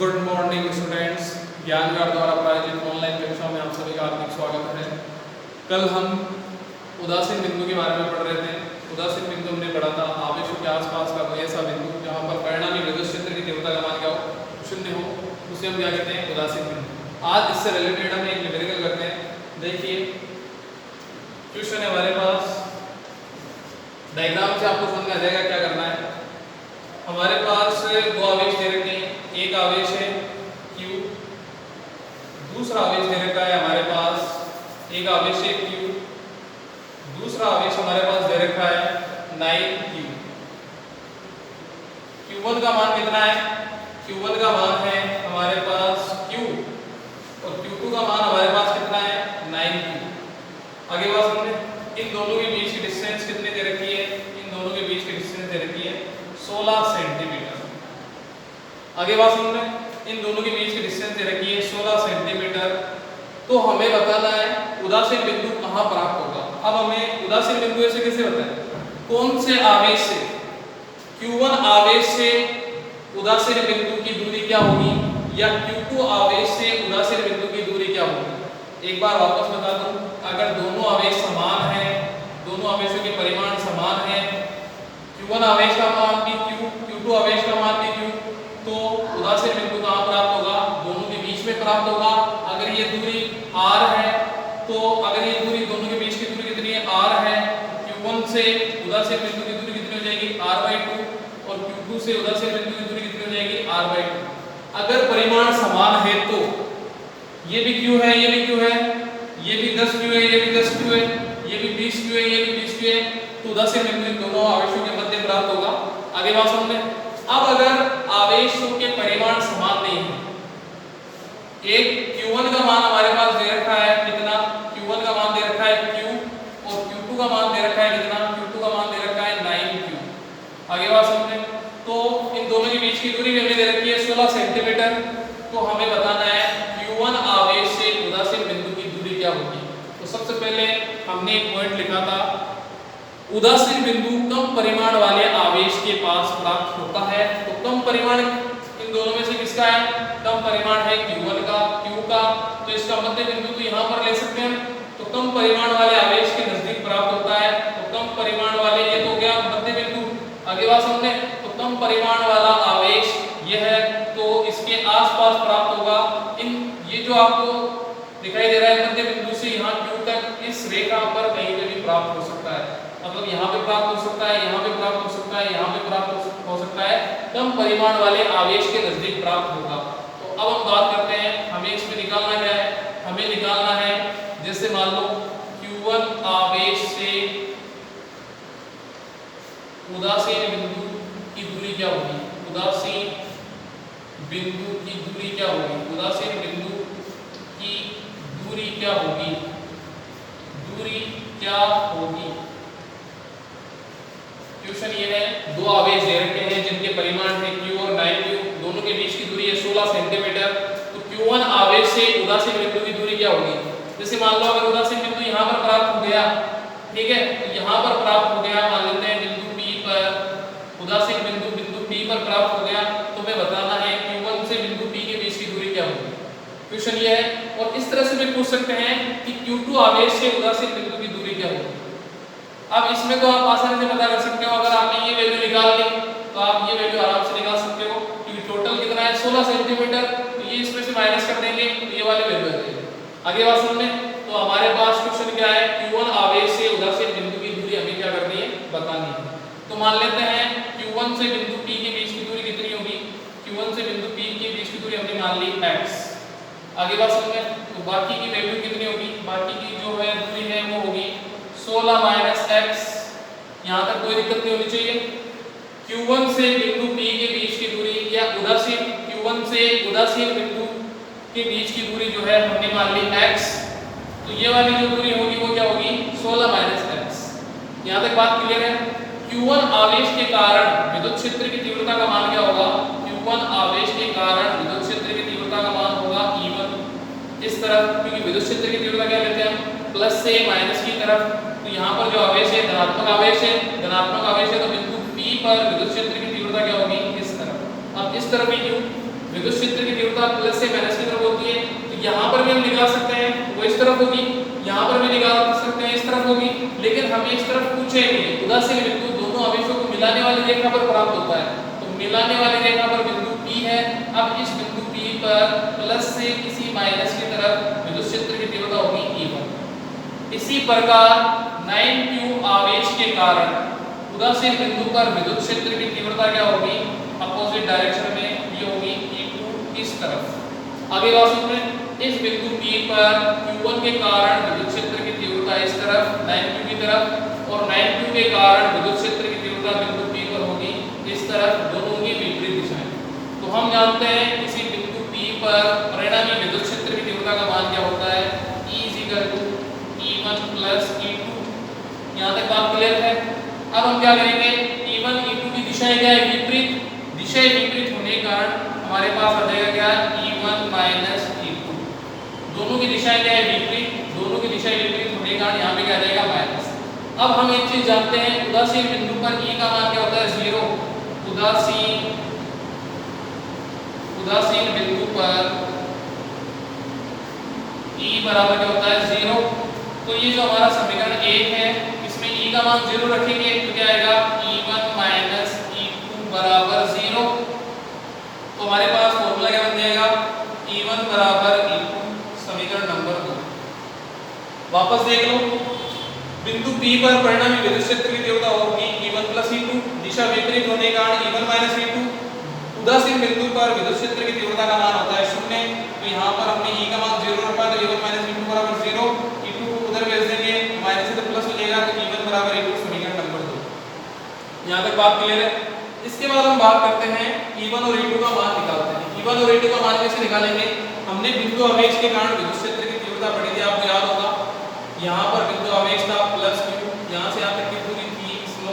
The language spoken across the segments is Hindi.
गुड मॉर्निंग स्टूडेंट्स, ज्ञानगार द्वारा प्रायोजित ऑनलाइन कक्षा में आप सभी का हार्दिक स्वागत है। कल हम उदासीन बिंदु के बारे में पढ़ रहे थे। उदासीन बिंदु हमने पढ़ा था आवेशों के आसपास का कोई ऐसा बिंदु जहाँ पर परिणामी विद्युत क्षेत्र की तीव्रता का मान क्या हो, शून्य हो, उसे हम क्या कहते हैं, उदासीन बिंदु। आज इससे रिलेटेड हम एक न्यूमेरिकल करते हैं। देखिए क्वेश्चन है हमारे पास, डायग्राम से आपको समझ आ जाएगा क्या करना है। हमारे पास दो आवेश दे रखे हैं, एक आवेश है Q, दूसरा आवेश दे रखा है हमारे पास, एक आवेश है Q, दूसरा आवेश हमारे पास दे रखा है 9Q। Q1 का मान कितना है? Q1 का मान है हमारे पास Q और Q2 का मान हमारे पास कितना है? 9Q। आगे बात समझे, इन दोनों के बीच की डिस्टेंस कितनी दे रखी है? इन दोनों के बीच की डिस्टेंस दे रखी है 16 सेंटीमीटर। आगे बात सुन रहे हैं, इन दोनों के बीच की डिस्टेंस दे रखी है 16 सेंटीमीटर। तो हमें बताना है उदासीन बिंदु कहाँ प्राप्त होगा। अब हमें उदासीन बिंदु ऐसे कैसे बताएं? कौन से आवेश से, Q1 आवेश से उदासीन बिंदु की दूरी क्या होगी या Q2 आवेश से उदासीन बिंदु की दूरी क्या होगी। एक बार वापस बता दूं, अगर दोनों आवेश समान हैं, दोनों आवेशों के परिमाण समान हैं, Q1 आवेश का मान भी Q, Q2 आवेश का मान भी Q, तो उदासीन बिंदु कहाँ प्राप्त होगा? दोनों के बीच में प्राप्त होगा। अगर ये दूरी r है, तो अगर ये दूरी, दोनों के बीच की दूरी कितनी है? r है। Q1 से उदासीन बिंदु की दूरी कितनी हो जाएगी? r/2 और Q2 से उदासीन बिंदु की दूरी कितनी हो जाएगी? r/2। अगर परिमाण समान है तो ये भी Q है, ये भी Q है, ये भी 10Q है, ये भी 10Q है, ये भी 20Q है, ये भी 20Q है, तो उदासीन बिंदु दोनों आवेशों के मध्य प्राप्त होगा। आगे बात समझे। अब अगर आवेशों के परिमाण समान नहीं है, एक Q1 का मान हमारे पास दे रखा है कितना? Q1 का मान दे रखा है Q और Q2 का मान दे रखा है कितना? Q2 का मान दे रखा है 9Q। आगे बात समझे। तो इन दोनों के बीच की दूरी भी हमें दे रखी है 16 सेंटीमीटर। तो हमें बताना है Q1 आवेश से उदासीन बिंदु की दूरी क्या होगी। तो सबसे पहले हमने एक पॉइंट लिखा था, उदासीन बिंदु कम परिमाण वाले आवेश के पास प्राप्त होता है। तो कम परिमाण इन दोनों में से किसका है? कम परिमाण है Q1 का, Q का, तो इसका मध्य बिंदु तो यहाँ पर ले सकते हैं। तो कम परिमाण वाले आवेश के नजदीक प्राप्त होता है। तो कम परिमाण वाले, ये तो हो गया मध्य बिंदु। आगे बात समझे। तो कम परिमाण वाला आवेश यह है, तो इसके आसपास प्राप्त होगा। इन ये जो आपको दिखाई दे रहा है मध्य बिंदु से यहाँ Q तक, इस रेखा पर कहीं पे भी प्राप्त हो सकता है। मतलब यहाँ पे प्राप्त हो सकता है, यहाँ पे प्राप्त हो सकता है, यहाँ पे प्राप्त हो सकता है। कम परिमाण वाले आवेश के nजदीक प्राप्त होगा। तो अब हम बात करते हैं, हमें इसमें निकालना क्या है? हमें निकालना है, जैसे मान लो Q1 आवेश से उदासीन बिंदु की दूरी क्या होगी? उदासीन बिंदु की दूरी क्या होगी? उदासीन बिंदु की दूरी क्या होगी? दूरी क्या होगी? क्वेश्चन ये है, दो आवेश दे रखे हैं जिनके परिमाण है Q और 9Q, दोनों के बीच की दूरी है 16 सेंटीमीटर। तो Q1 आवेश से उदासीन बिंदु की दूरी क्या होगी? जैसे मान लो अगर उदासीन बिंदु यहाँ पर प्राप्त हो गया, ठीक है, तो यहाँ पर प्राप्त हो गया, मान लेते हैं बिंदु P पर, उदासीन बिंदु P पर प्राप्त हो गया, तो हमें बताना है Q1 से बिंदु P के बीच की दूरी क्या होगी। क्वेश्चन ये है। और इस तरह से भी पूछ सकते हैं कि Q2 आवेश से उदासीन बिंदु की दूरी क्या होगी। अब इसमें तो आप आसानी से पता कर सकते हो, अगर आपने ये वैल्यू निकाल ली तो आप ये वैल्यू आराम से निकाल सकते हो, क्योंकि टोटल कितना है? 16 सेंटीमीटर। तो ये इसमें से माइनस कर देंगे तो ये वाली वैल्यू आ जाएगी। आगे बात समझ में। तो हमारे पास क्वेश्चन क्या है? Q1 आवेश से उदासीन बिंदु की दूरी हमें क्या करनी है? बतानी है। तो मान लेते हैं Q1 से बिंदु P के बीच की दूरी कितनी होगी? Q1 से बिंदु P के बीच की दूरी हमने मान ली x। आगे बात समझ में। तो बाकी की वैल्यू कितनी होगी? बाकी की जो है दूरी है वो होगी 16 माइनस x। यहाँ तक कोई दिक्कत नहीं होनी चाहिए। Q1 से बिंदु P के बीच की दूरी या उदासीन Q1 से उदासीन बिंदु के बीच की दूरी जो है हमने मान ली x। तो ये वाली जो दूरी होगी वो क्या होगी? 16 माइनस x। यहाँ तक बात क्लियर है। Q1 आवेश के कारण विद्युत क्षेत्र की तीव्रता का मान क्या होगा? Q1 आवेश के कारण विद्युत क्षेत्र की तीव्रता का मान होगा E1 इस तरफ, क्योंकि विद्युत क्षेत्र की तीव्रता क्या लेते हैं हम? प्लस से माइनस की तरफ। तो यहाँ पर जो आवेश है धनात्मक आवेश है, धनात्मक आवेश है, तो बिंदु P पर विद्युत क्षेत्र की तीव्रता क्या होगी? इस तरफ। अब इस तरफ भी क्यों? विद्युत क्षेत्र की तीव्रता प्लस से माइनस की तरफ होती है, तो यहाँ पर भी हम निकाल सकते हैं, वो इस तरफ होगी, यहाँ पर भी निकाल सकते हैं, इस तरफ होगी, लेकिन हमें इस तरफ पूछे नहीं, उदासीन बिंदु दोनों आवेशों को मिलाने वाली रेखा पर प्राप्त होता है, तो मिलाने वाली रेखा पर बिंदु P है। अब इस बिंदु P पर प्लस से किसी माइनस की तरफ विद्युत क्षेत्र की तीव्रता होगी E1। इसी प्रकार 9q आवेश के कारण उदासीन बिंदु पर विद्युत क्षेत्र की तीव्रता क्या होगी, अपोजिट डायरेक्शन में, ये होगी E2 इस तरफ। आगे बात सुनिए, इस बिंदु P पर Q1 के कारण विद्युत क्षेत्र की तीव्रता इस तरफ 9q की तरफ, और 9q के कारण विद्युत क्षेत्र की तीव्रता बिंदु P पर होगी इस तरफ, दोनों की विपरीत दिशाएं। तो हम जानते हैं किसी बिंदु P पर परिणामी विद्युत क्षेत्र की तीव्रता का मान क्या होता है, E = E1 + E2। यहाँ तक बात क्लियर है। अब हम क्या करेंगे, E1 E2 की दिशाएं क्या है, विपरीत, दिशाएं विपरीत होने के कारण हमारे पास आ जाएगा क्या, E1 - E2। दोनों की दिशाएं क्या है, विपरीत, दोनों की दिशाएं विपरीत होने के कारण यहाँ पे क्या आ जाएगा, माइनस। अब हम एक चीज जानते हैं, उदासीन बिंदु पर E का मान क्या होता है, 0। उदासीन बिंदु पर E बराबर क्या होता है, 0। तो ये जो हमारा समीकरण 1 है, इसमें E का मान 0 रखेंगे तो क्या आएगा, E1 - E2 = 0। तो हमारे पास फॉर्मूला क्या बन जाएगा, E1 = E2, समीकरण नंबर 2। वापस देख लो, बिंदु P पर परिणामी विद्युत क्षेत्र की तीव्रता होगी E1 + E2, दिशा विपरीत होने के कारण E1 - E2। उदासीन बिंदु पर विद्युत क्षेत्र की तीव्रता का मान होता है 0, तो यहाँ पर हमने E का मान 0 रखा है, तो E1 - E2 = 0। E2 को उधर भेज देंगे, माइनस से तो प्लस हो जाएगा, तो E1 = E2, समीकरण नंबर 2। यहाँ तक बात क्लियर है। इसके बाद हम बात करते हैं E1 और E2 का मान निकालते हैं। E1 और E2 का मान कैसे निकालेंगे, हमने बिंदु आवेश के कारण विद्युत क्षेत्र की तीव्रता पढ़ी थी, आपको याद होगा। यहाँ पर बिंदु आवेश था +q, यहाँ से यहाँ तक की दूरी थी r,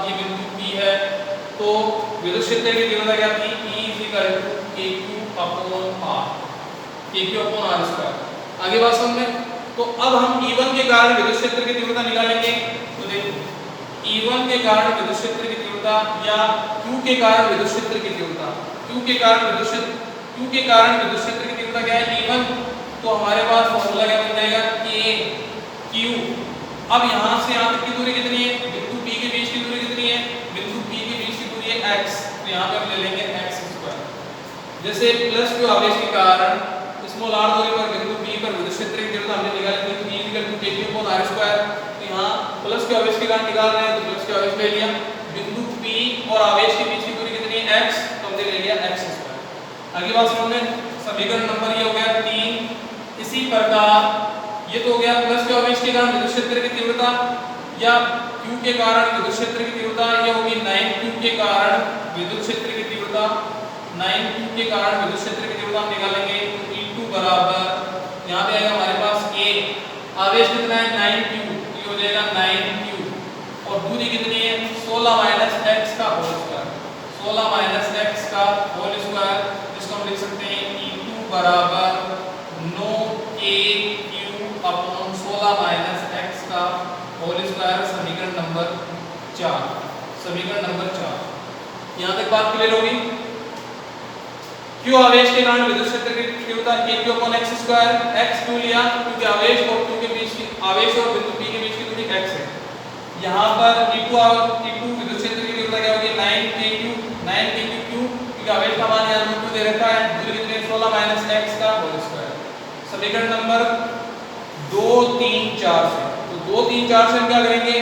ये बिंदु P है, तो विद्युत क्षेत्र की तीव्रता क्या थी, E = kq/r, kq/r²। आगे बात समझ में। तो अब हम E1 के कारण विद्युत क्षेत्र की तीव्रता निकालेंगे। तो देखो, E1 के कारण विद्युत क्षेत्र की तीव्रता या Q के कारण विद्युत क्षेत्र की तीव्रता, Q के कारण विद्युत क्षेत्र की तीव्रता क्या है, E1। तो हमारे पास फॉर्मूला क्या बन जाएगा, kq। अब यहाँ से यहाँ तक की दूरी कितनी है, बिंदु P के बीच की दूरी कितनी है, बिंदु P के बीच की दूरी है x, तो यहाँ पे हम ले लेंगे x²। जैसे +q आवेश के कारण r दूरी पर बिंदु P पर विद्युत क्षेत्र की तीव्रता हमने निकाली थी, E = kq/r²। तो यहाँ +q आवेश के कारण निकाल रहे हैं, तो +q आवेश ले लिया, बिंदु P और आवेश के बीच की दूरी कितनी है, x, तो हमने ले लिया x²। आगे बात समझ में। समीकरण नंबर ये हो गया 3। इसी प्रकार ये तो हो गया +q आवेश के कारण विद्युत क्षेत्र की तीव्रता या Q के कारण विद्युत क्षेत्र की तीव्रता, ये होगी 9q के कारण विद्युत क्षेत्र की तीव्रता। 9q के कारण विद्युत क्षेत्र की तीव्रता हम निकालेंगे, तो E2 बराबर यहाँ पे आएगा हमारे पास a, आवेश कितना है 9q, ये हो जाएगा 9q, और दूरी कितनी है 16 - x का होल स्क्वायर, 16 - x का होल स्क्वायर, जिसको हम लिख सकते हैं E2 बराबर 9kq/16 - x का होल स्क्वायर, समीकरण नंबर 4। समीकरण नंबर 4। यहाँ तक बात क्लियर होगी। Q आवेश के कारण विद्युत क्षेत्र की तीव्रता kq/x², x क्यों लिया, क्योंकि आवेश और Q के बीच की, आवेश और बिंदु P के बीच की दूरी x है। यहाँ पर E2 विद्युत क्षेत्र की तीव्रता क्या होगी, 9kq क्यों, क्योंकि आवेश का मान यहाँ q दे रखा है, दूरी कितनी है 16 - x का होल स्क्वायर। समीकरण नंबर 2, 3, 4 से, तो 2, 3, 4 से हम क्या करेंगे,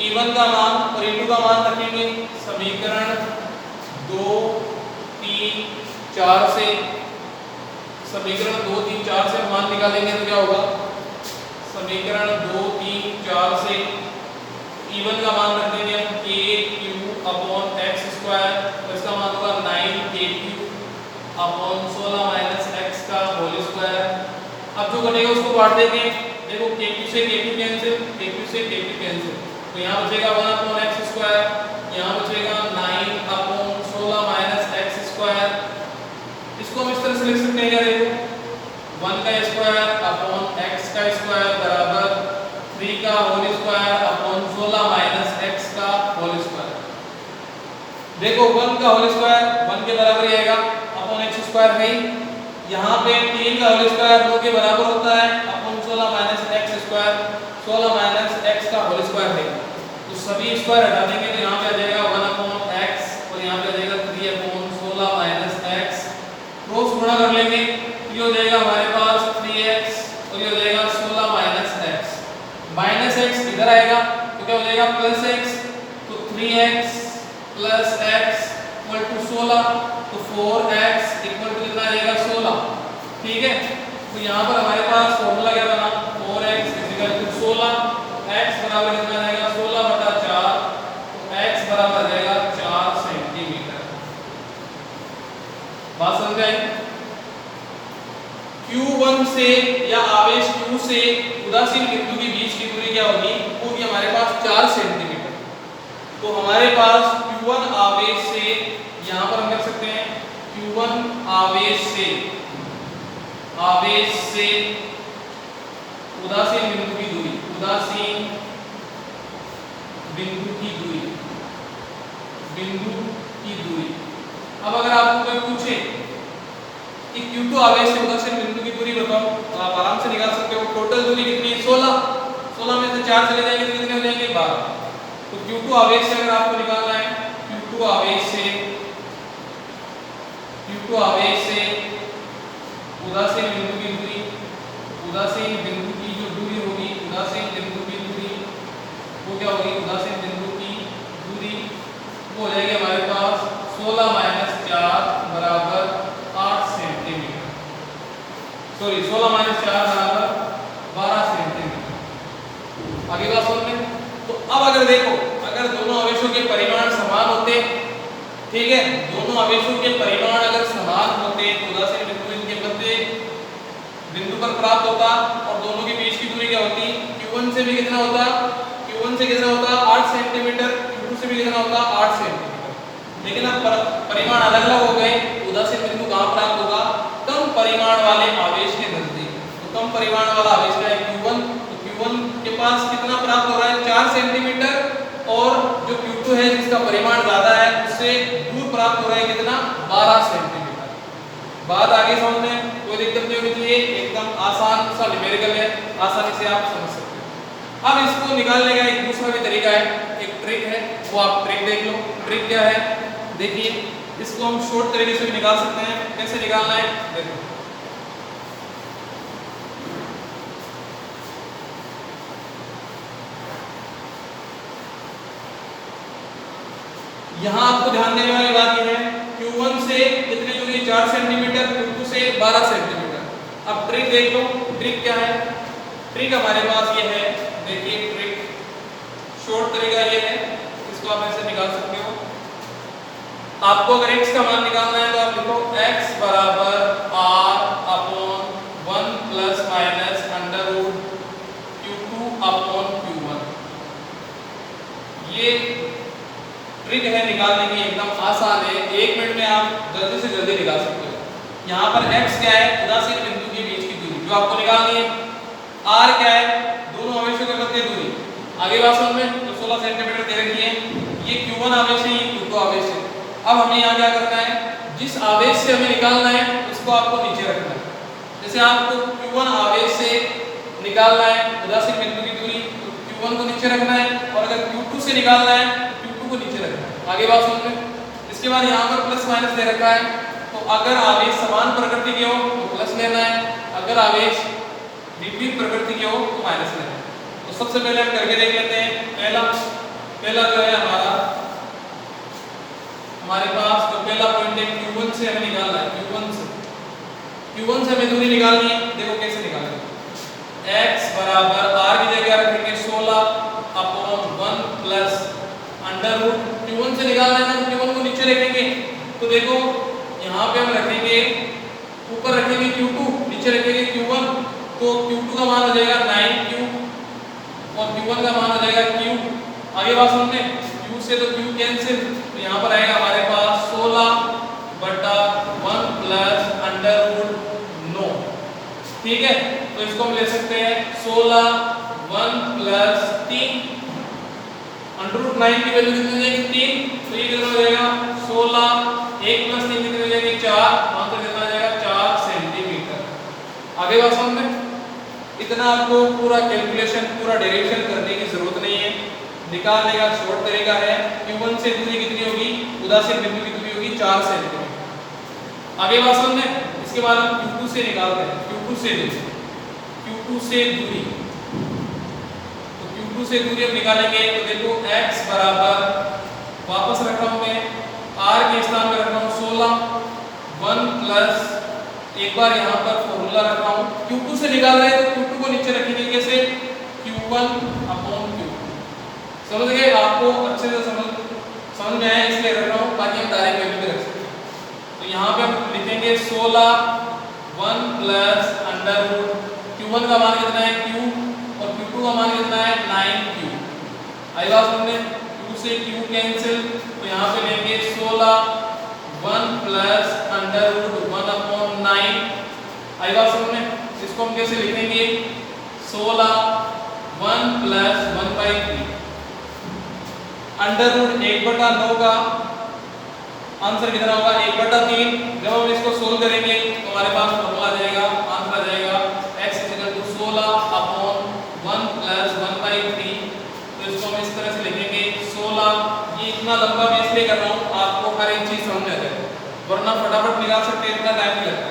E1 का मान और E2 का मान रखेंगे। समीकरण 2, 3, 4 से, समीकरण 2, 3, 4 से मान निकालेंगे तो क्या होगा, समीकरण 2, 3, 4 से E1 का मान रख देंगे हम kq/x², तो इसका मान होगा 9kq/16 - x का होल स्क्वायर। अब जो बनेगा उसको बांट देंगे, देखो kq से kq कैंसिल, kq से kq कैंसिल, तो यहाँ बचेगा 1/x², यहाँ बचेगा 9/16 - x²। इसको हम इस तरह से लिख सकते हैं, क्या देखो 1 का स्क्वायर अपॉन x का स्क्वायर बराबर 3 का होल स्क्वायर अपॉन 16 - x का होल स्क्वायर। देखो 1 का होल स्क्वायर 1 के बराबर ही आएगा अपॉन x² स्क्वायर है ही। यहाँ पे 3 का होल स्क्वायर 2 के बराबर होता है अपन 16 minus x square, 16 minus x का होल स्क्वायर है। तो सभी स्क्वायर हटा देंगे तो यहाँ पे आ जाएगा 1 अपॉन एक्स और यहाँ पे आ जाएगा 3 अपॉन 16 माइनस एक्स। क्रॉस गुणा कर लेंगे, ये हो जाएगा हमारे पास 3x और ये हो जाएगा 16 माइनस एक्स। माइनस एक्स इधर आएगा तो क्या हो जाएगा प्लस एक्स, तो 3x plus x equal to 16, तो 4x इक्वल टू कितना आएगा 16। ठीक है, तो यहाँ पर हमारे पास फॉर्मूला क्या बना 4x इक्वल टू 16, x बराबर कितना आएगा 16 बटा 4, तो x बराबर आ जाएगा 4 सेंटीमीटर। बात समझ आई? Q1 से या आवेश Q से उदासीन बिंदु के बीच की दूरी क्या होगी, वो भी हमारे पास 4 सेंटीमीटर। तो हमारे पास Q1 आवेश से यहाँ पर हम लिख सकते हैं Q1 आवेश से उदासीन बिंदु की दूरी, उदासीन बिंदु की दूरी, बिंदु की दूरी। अब अगर आपको कोई पूछे कि Q2 आवेश से उदासीन बिंदु की दूरी बताओ तो आप आराम से निकाल सकते हो। टोटल दूरी कितनी है 16, 16 में से 4 चले जाएंगे तो कितने हो जाएंगे 12। तो Q2 आवेश से अगर आपको निकालना है Q2 आवेश से उदासीन बिंदु की दूरी, उदासीन बिंदु की जो दूरी होगी, उदासीन बिंदु की दूरी वो क्या होगी, उदासीन बिंदु की दूरी वो हो जाएगी हमारे पास 16 माइनस 4 बराबर 8 सेंटीमीटर, सॉरी 16 माइनस 4 बराबर 12 सेंटीमीटर। आगे बात सुन लें। तो अब अगर देखो, अगर दोनों आवेशों के परिमाण समान होते, ठीक है, दोनों आवेशों के परिमाण अगर समान होते तो उदासीन बिंदु इनके मध्य बिंदु पर प्राप्त होता और दोनों के बीच की दूरी क्या होती, Q1 से भी कितना होता, Q1 से कितना होता 8 सेंटीमीटर, Q2 से भी कितना होता 8 सेंटीमीटर। लेकिन अब परिमाण अलग अलग हो गए, उदासीन बिंदु कहाँ प्राप्त होगा, कम परिमाण वाले आवेश के नजदीक। तो कम परिमाण वाला आवेश का है Q1, तो Q1 के पास कितना प्राप्त हो रहा है 4 सेंटीमीटर, और जो Q2 है जिसका परिमाण ज्यादा है उससे दूर प्राप्त हो रहा है कितना 12 सेंटीमीटर। बात आगे समझ में कोई दिक्कत नहीं होनी चाहिए, एकदम आसान सा न्यूमेरिकल है, आसानी से आप समझ सकते हो। अब इसको निकालने का एक दूसरा भी तरीका है, एक ट्रिक है, वो आप ट्रिक देख लो। ट्रिक क्या है देखिए, इसको हम शॉर्ट तरीके से भी निकाल सकते हैं। कैसे निकालना है देखो, यहाँ आपको ध्यान देने वाली बात यह है Q1 से कितनी दूरी 4 सेंटीमीटर, Q2 से 12 सेंटीमीटर। अब ट्रिक देख लो, ट्रिक क्या है, ट्रिक हमारे पास ये है, देखिए ट्रिक शॉर्ट तरीका ये है, इसको आप ऐसे निकाल सकते हो। आपको अगर x का मान निकालना है तो आप लिखो x बराबर r upon 1 plus minus under root Q2 upon Q1। ये ट्रिक है निकालने की, एकदम आसान है, 1 मिनट में आप जल्दी से जल्दी निकाल सकते हो। यहाँ पर x क्या है, उदासीन बिंदु के बीच की दूरी जो आपको निकालनी है, r क्या है, दोनों आवेशों के मध्य दूरी। आगे बात समझ में, तो 16 सेंटीमीटर दे रखी है, ये Q1 आवेश है, ये Q2 आवेश है। अब हमें यहाँ क्या करना है, जिस आवेश से हमें निकालना है उसको आपको नीचे रखना है। जैसे आपको Q1 आवेश से निकालना है उदासीन बिंदु की दूरी, तो Q1 को नीचे रखना है, और अगर Q2 से निकालना है Q2 को नीचे रखना है। आगे बात समझ में। इसके बाद यहाँ पर प्लस माइनस दे रखा है, तो अगर आवेश समान प्रकृति के हो तो प्लस लेना है, अगर आवेश विपरीत प्रकृति के हो तो माइनस लेना है। तो सबसे पहले हम करके देख लेते हैं। पहला जो है हमारे पास जो पहला पॉइंट है Q1 से हमें निकालना है, Q1 से हमें दूरी निकालनी है। देखो कैसे निकालेंगे, x बराबर r की जगह रखेंगे 16 upon 1 plus under root, Q1 से निकालना है ना, Q1 को नीचे रखेंगे। तो देखो यहाँ पे हम रखेंगे, ऊपर रखेंगे Q2, नीचे रखेंगे Q1, तो Q2 का मान हो जाएगा 9Q और Q1 का मान हो जाएगा Q। आगे बात सुनते हैं, Q से तो Q कैंसिल, तो यहाँ पर आएगा हमारे पास 16 बटा 1 प्लस अंडर रूट 9। ठीक है, तो इसको हम ले सकते हैं 16 1 प्लस 3 अंडर रूट 9 की वैल्यू कितनी हो जाएगी 3, तो ये कितना हो जाएगा 16, 1 प्लस 3 कितनी हो जाएगी 4, आंसर कितना इतना आपको पूरा कैलकुलेशन, पूरा डेरिवेशन करने की जरूरत नहीं है। निकालने का शॉर्ट तरीका है, Q1 से दूरी कितनी होगी, उदासीन बिंदु की दूरी होगी 4 सेंटीमीटर। आगे बात समझे। इसके बाद हम Q2 से निकालते हैं, Q2 से दूरी, Q2 से दूरी। तो Q2 से दूरी हम निकालेंगे तो देखो x बराबर, वापस रख रहा हूं मैं, r के स्थान पे रख रहा हूं 16, 1 प्लस एक बार यहाँ पर फॉर्मूला रख रहा हूँ। Q2 से निकाल रहे हैं तो Q2 को नीचे रखेंगे कैसे, Q1 अपॉन Q2। समझ गए, आपको अच्छे से समझ में आया इसलिए रख रहा हूँ ताकि हम डायरेक्ट वैल्यू पे रख सकें। तो यहाँ पे हम लिखेंगे 16, 1 प्लस अंडर रूट, Q1 का मान कितना है Q और Q2 का मान कितना है 9Q। आई बात समझे, Q से Q कैंसिल, तो यहाँ पे लेंगे 16, 1 प्लस अंडर रूट 1 अपॉन 9। आई बात समझ में, इसको हम कैसे लिखेंगे 16, 1 प्लस 1/3 अंडर रूट 1/9 का आंसर कितना होगा 1/3। जब हम इसको सोल्व करेंगे तो हमारे पास फॉर्मूला आ जाएगा, आंसर आ जाएगा x 16 अपॉन 1 प्लस 1/3। तो इसको हम इस तरह से लिखेंगे 16। ये इतना लंबा मैं इसलिए कर रहा हूँ आपको हर एक चीज समझ आ जाए, वरना फटाफट निकाल सकते हैं, इतना टाइम नहीं लगता।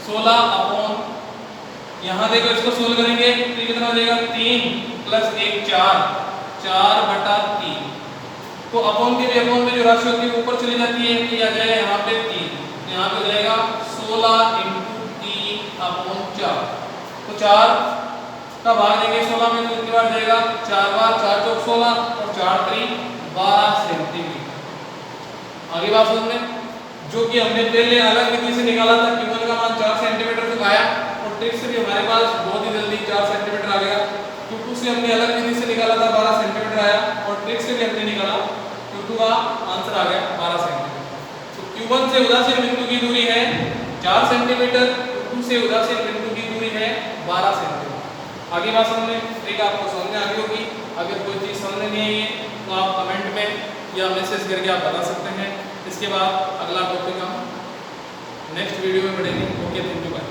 16 अपॉन, यहाँ देखो इसको सोल्व करेंगे तो ये कितना हो जाएगा 3 प्लस 1 4, 4/3। तो अपॉन के भी अपॉन में जो राशि होती है ऊपर चली जाती है, ये आ जाएगा यहाँ पे 3, यहाँ पे हो जाएगा 16 × 3 अपॉन 4। तो 4 का भाग देंगे 16 में तो कितनी बार जाएगा 4 बार, 4 चौक 16 और 4 3 12 सेंटीमीटर। आगे बात समझ में, जो कि हमने पहले अलग विधि से निकाला था, Q1 का मान 4 सेंटीमीटर तक आया और ट्रिक से भी हमारे पास बहुत ही जल्दी 4 सेंटीमीटर आ गया। Q2 से हमने अलग विधि से निकाला था 12 सेंटीमीटर आया और ट्रिक से भी हमने निकाला, Q2 का आंसर आ गया 12 सेंटीमीटर। तो Q1 से उदासीन बिंदु की दूरी है 4 सेंटीमीटर, Q2 से उदासीन बिंदु की दूरी है 12 सेंटीमीटर। आगे बात समझने, ट्रिक आपको समझ में आ गई होगी। अगर कोई चीज़ समझ नहीं आई है तो आप कमेंट में या मैसेज करके आप बता सकते हैं। इसके बाद अगला टॉपिक हम नेक्स्ट वीडियो में पढ़ेंगे। Okay, thank you, bye.